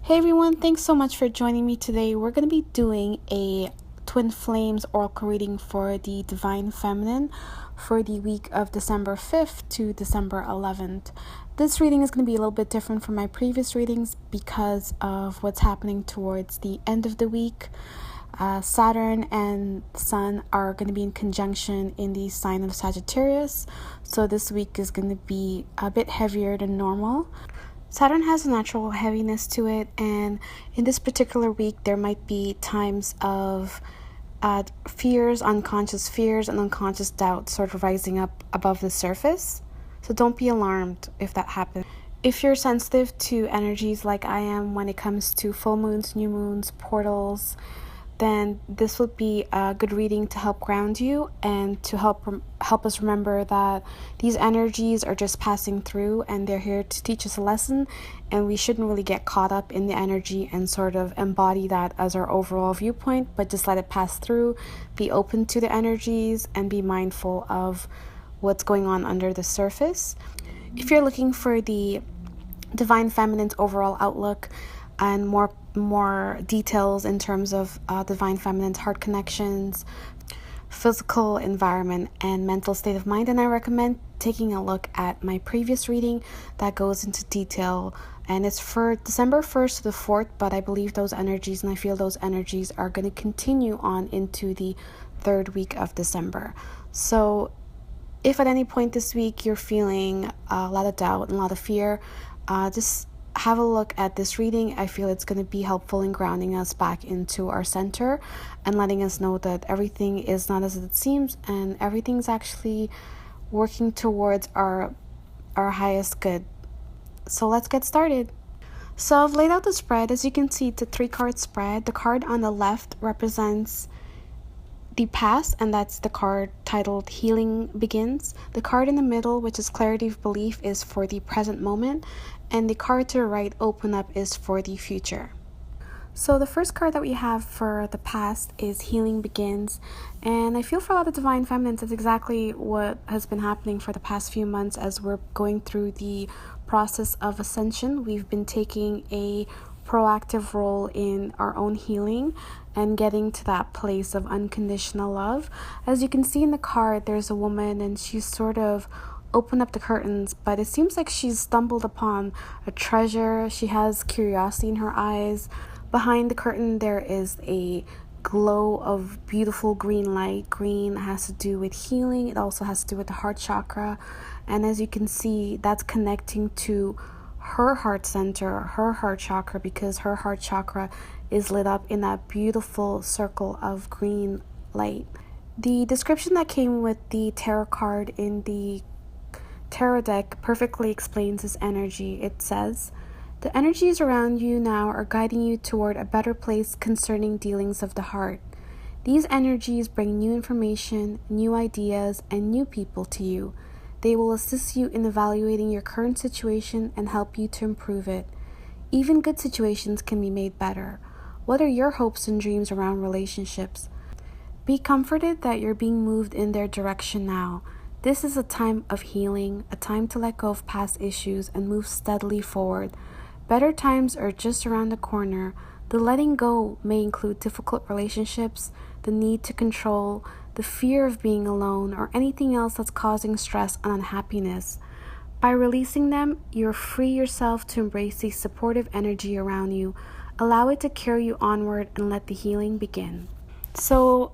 Hey everyone, thanks so much for joining me today. We're going to be doing a Twin Flames oracle reading for the Divine Feminine for the week of December 5th to December 11th. This reading is going to be a little bit different from my previous readings because of what's happening towards the end of the week. Saturn and Sun are going to be in conjunction in the sign of Sagittarius, so this week is going to be a bit heavier than normal. Saturn has a natural heaviness to it, and in this particular week, there might be times of unconscious fears, and unconscious doubt sort of rising up above the surface. So don't be alarmed if that happens. If you're sensitive to energies like I am when it comes to full moons, new moons, portals, then this would be a good reading to help ground you and to help us remember that these energies are just passing through and they're here to teach us a lesson, and we shouldn't really get caught up in the energy and sort of embody that as our overall viewpoint, but just let it pass through, be open to the energies, and be mindful of what's going on under the surface. If you're looking for the Divine Feminine's overall outlook and more details in terms of Divine Feminine's heart connections, physical environment, and mental state of mind, and I recommend taking a look at my previous reading that goes into detail, and it's for December 1st to the 4th, but I believe those energies, and I feel those energies are going to continue on into the third week of December. So if at any point this week you're feeling a lot of doubt and a lot of fear, just have a look at this reading. I feel it's going to be helpful in grounding us back into our center and letting us know that everything is not as it seems and everything's actually working towards our highest good. So let's get started. So I've laid out the spread. As you can see, it's a 3-card spread. The card on the left represents the past, and that's the card titled Healing Begins. The card in the middle, which is Clarity of Belief, is for the present moment, and the card to the right, Open Up, is for the future. So the first card that we have for the past is Healing Begins, and I feel for a lot of Divine Feminines, that's exactly what has been happening for the past few months as we're going through the process of ascension. We've been taking a proactive role in our own healing and getting to that place of unconditional love. As you can see in the card, there's a woman and she's sort of opened up the curtains, but it seems like she's stumbled upon a treasure. She has curiosity in her eyes. Behind the curtain there is a glow of beautiful green light. Green has to do with healing. It also has to do with the heart chakra, and as you can see, that's connecting to her heart center, her heart chakra, because her heart chakra is lit up in that beautiful circle of green light. The description that came with the tarot card in the tarot deck perfectly explains this energy. It says, "The energies around you now are guiding you toward a better place concerning dealings of the heart. These energies bring new information, new ideas, and new people to you. They will assist you in evaluating your current situation and help you to improve it. Even good situations can be made better. What are your hopes and dreams around relationships? Be comforted that you're being moved in their direction now. This is a time of healing, a time to let go of past issues and move steadily forward. Better times are just around the corner. The letting go may include difficult relationships, the need to control, the fear of being alone, or anything else that's causing stress and unhappiness. By releasing them, you're free yourself to embrace the supportive energy around you. Allow it to carry you onward and let the healing begin." So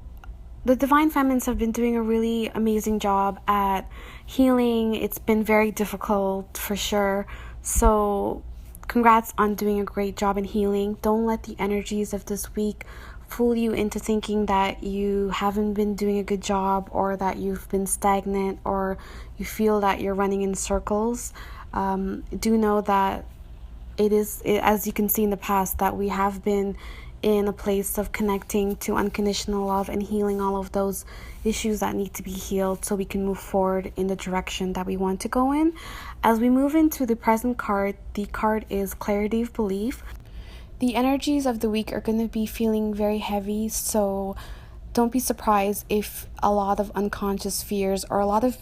the Divine Feminines have been doing a really amazing job at healing. It's been very difficult for sure. So congrats on doing a great job in healing. Don't let the energies of this week fool you into thinking that you haven't been doing a good job, or that you've been stagnant, or you feel that you're running in circles. Do know that as you can see in the past, that we have been in a place of connecting to unconditional love and healing all of those issues that need to be healed so we can move forward in the direction that we want to go in. As we move into the present card, the card is Clarity of Belief. The energies of the week are going to be feeling very heavy, so don't be surprised if a lot of unconscious fears or a lot of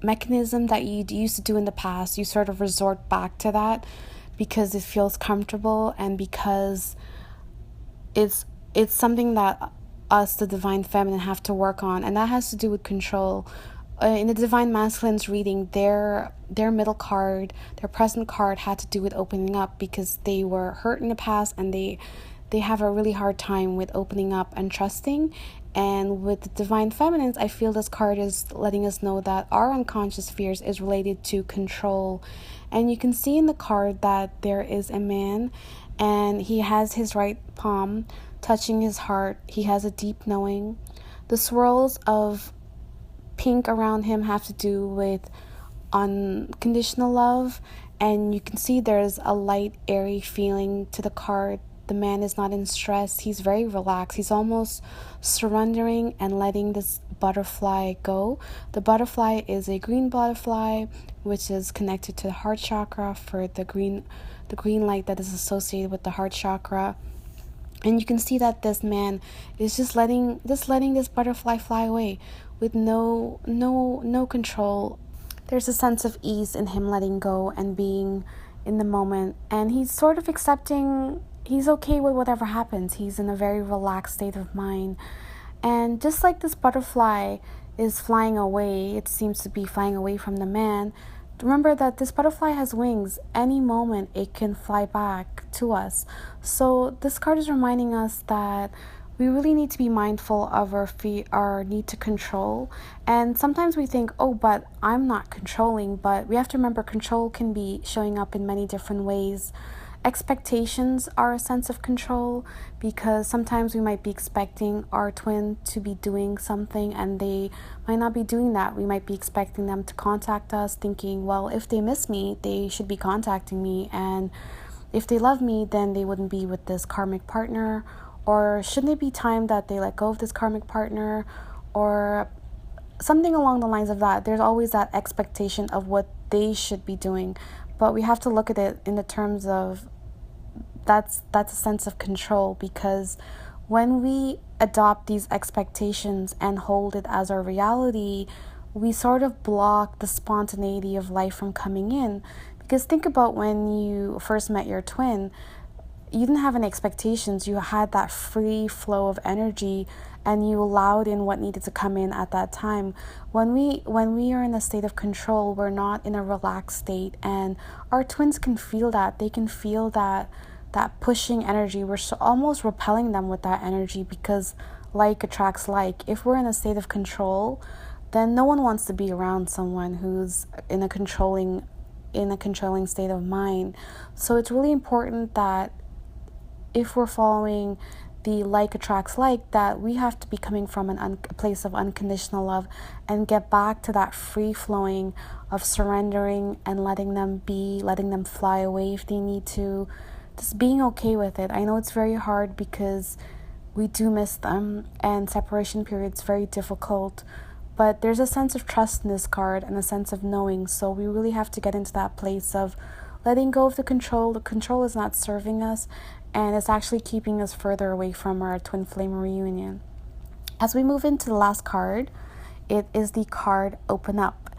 mechanism that you used to do in the past, you sort of resort back to that because it feels comfortable and because it's something that us, the divine feminine, have to work on, and that has to do with control. In the divine masculine's reading, their middle card, their present card, had to do with opening up because they were hurt in the past, and they have a really hard time with opening up and trusting. And with the divine feminines, I feel this card is letting us know that our unconscious fears is related to control. And you can see in the card that there is a man, and he has his right palm touching his heart. He has a deep knowing. The swirls of pink around him have to do with unconditional love, and you can see there's a light, airy feeling to the card. The man is not in stress. He's very relaxed. He's almost surrendering and letting this butterfly go. The butterfly is a green butterfly, which is connected to the heart chakra for the green light that is associated with the heart chakra. And you can see that this man is just letting this butterfly fly away with no control. There's a sense of ease in him letting go and being in the moment, and he's sort of accepting. He's okay with whatever happens. He's in a very relaxed state of mind. And just like this butterfly is flying away, it seems to be flying away from the man. Remember that this butterfly has wings. Any moment it can fly back to us. So this card is reminding us that we really need to be mindful of our need to control. And sometimes we think, oh, but I'm not controlling. But we have to remember control can be showing up in many different ways. Expectations are a sense of control, because sometimes we might be expecting our twin to be doing something and they might not be doing that. We might be expecting them to contact us, thinking, well, if they miss me, they should be contacting me, and if they love me, then they wouldn't be with this karmic partner. Or shouldn't it be time that they let go of this karmic partner, or something along the lines of that. There's always that expectation of what they should be doing, but we have to look at it in the terms of that's a sense of control, because when we adopt these expectations and hold it as our reality, we sort of block the spontaneity of life from coming in. Because think about when you first met your twin, you didn't have any expectations. You had that free flow of energy, and you allowed in what needed to come in at that time. When we are in a state of control, we're not in a relaxed state, and our twins can feel that. They can feel that pushing energy. We're almost repelling them with that energy, because like attracts like. If we're in a state of control, then no one wants to be around someone who's in a controlling state of mind. So it's really important that if we're following the like attracts like, that we have to be coming from a place of unconditional love and get back to that free flowing of surrendering and letting them be, letting them fly away if they need to, just being okay with it. I know it's very hard because we do miss them, and separation period is very difficult, but there's a sense of trust in this card and a sense of knowing. So we really have to get into that place of letting go of the control. The control is not serving us, and it's actually keeping us further away from our twin flame reunion. As we move into the last card, it is the card Open Up.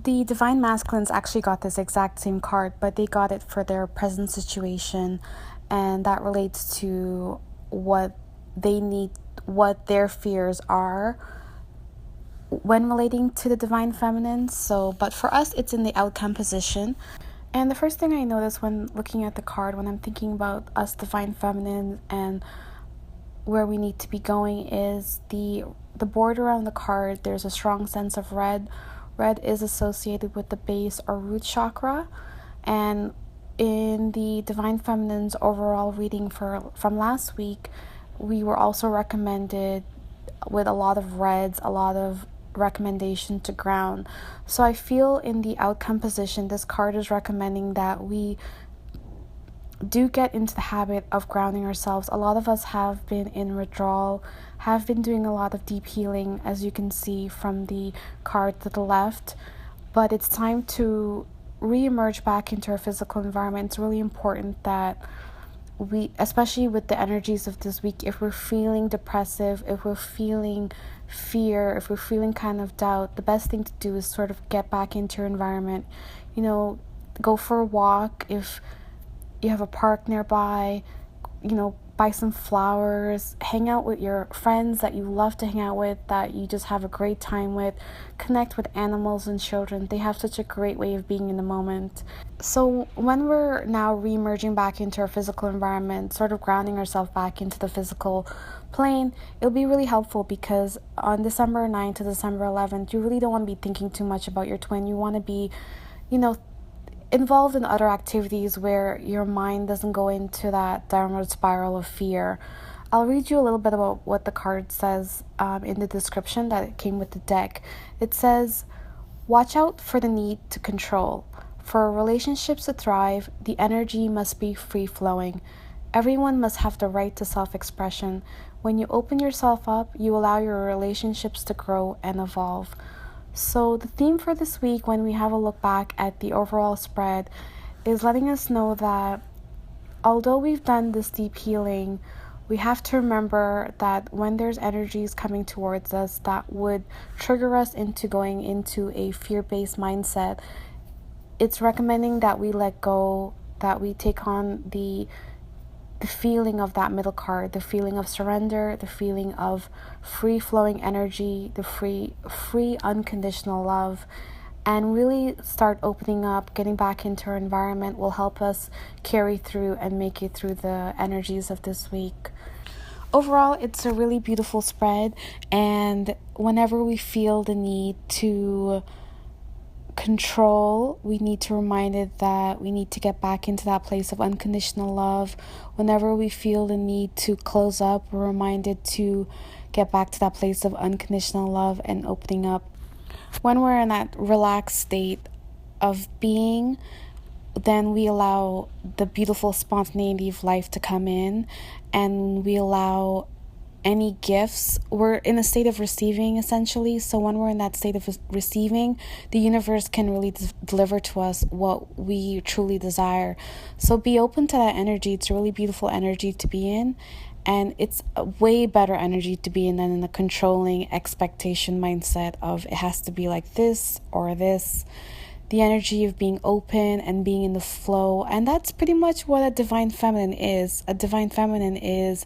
The Divine Masculines actually got this exact same card, but they got it for their present situation, and that relates to what they need, what their fears are when relating to the Divine Feminine. So, but for us, it's in the outcome position. And the first thing I notice when looking at the card, when I'm thinking about us Divine Feminine and where we need to be going, is the border around the card. There's a strong sense of red. Red is associated with the base or root chakra. And in the Divine Feminine's overall reading from last week, we were also recommended with a lot of reds, a lot of recommendation to ground. So I feel in the outcome position, this card is recommending that we do get into the habit of grounding ourselves. A lot of us have been in withdrawal, have been doing a lot of deep healing, as you can see from the card to the left, but it's time to re-emerge back into our physical environment. It's really important that we, especially with the energies of this week, if we're feeling depressive, if we're feeling fear, if we're feeling kind of doubt, the best thing to do is sort of get back into your environment. Go for a walk. If you have a park nearby, buy some flowers, hang out with your friends that you love to hang out with, that you just have a great time with, connect with animals and children. They have such a great way of being in the moment. So when we're now re-emerging back into our physical environment, sort of grounding ourselves back into the physical plane, it'll be really helpful, because on December 9th to December 11th, you really don't want to be thinking too much about your twin. You want to be, involved in other activities where your mind doesn't go into that downward spiral of fear. I'll read you a little bit about what the card says in the description that came with the deck. It says, watch out for the need to control. For relationships to thrive, the energy must be free-flowing. Everyone must have the right to self-expression. When you open yourself up, you allow your relationships to grow and evolve. So the theme for this week, when we have a look back at the overall spread, is letting us know that although we've done this deep healing, we have to remember that when there's energies coming towards us that would trigger us into going into a fear-based mindset, it's recommending that we let go, that we take on the feeling of that middle card, the feeling of surrender, the feeling of free-flowing energy, the free unconditional love, and really start opening up. Getting back into our environment will help us carry through and make it through the energies of this week. Overall, it's a really beautiful spread, and whenever we feel the need to control, we need to remind it that we need to get back into that place of unconditional love. Whenever we feel the need to close up, we're reminded to get back to that place of unconditional love and opening up. When we're in that relaxed state of being, then we allow the beautiful spontaneity of life to come in, and we allow any gifts. We're in a state of receiving, essentially. So when we're in that state of receiving, the universe can really deliver to us what we truly desire. So be open to that energy. It's a really beautiful energy to be in, and it's a way better energy to be in than in the controlling expectation mindset of it has to be like this or this. The energy of being open and being in the flow, and that's pretty much what a divine feminine is. A divine feminine is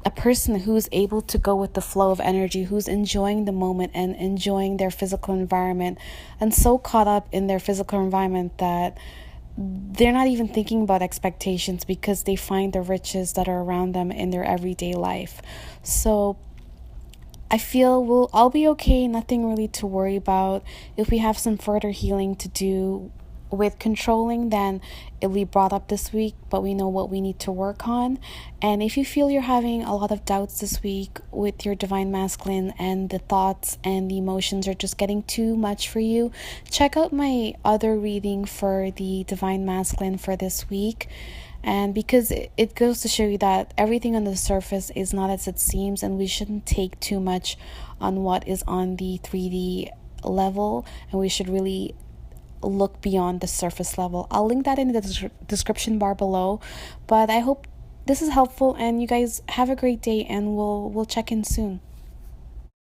a person who's able to go with the flow of energy, who's enjoying the moment and enjoying their physical environment, and so caught up in their physical environment that they're not even thinking about expectations, because they find the riches that are around them in their everyday life. So I feel I'll be okay, nothing really to worry about. If we have some further healing to do with controlling, then it'll be brought up this week, but we know what we need to work on. And if you feel you're having a lot of doubts this week with your divine masculine, and the thoughts and the emotions are just getting too much for you, check out my other reading for the divine masculine for this week. And because it goes to show you that everything on the surface is not as it seems, and we shouldn't take too much on what is on the 3D level, and we should really look beyond the surface level. I'll link that in the description bar below. But I hope this is helpful, and you guys have a great day, and we'll check in soon.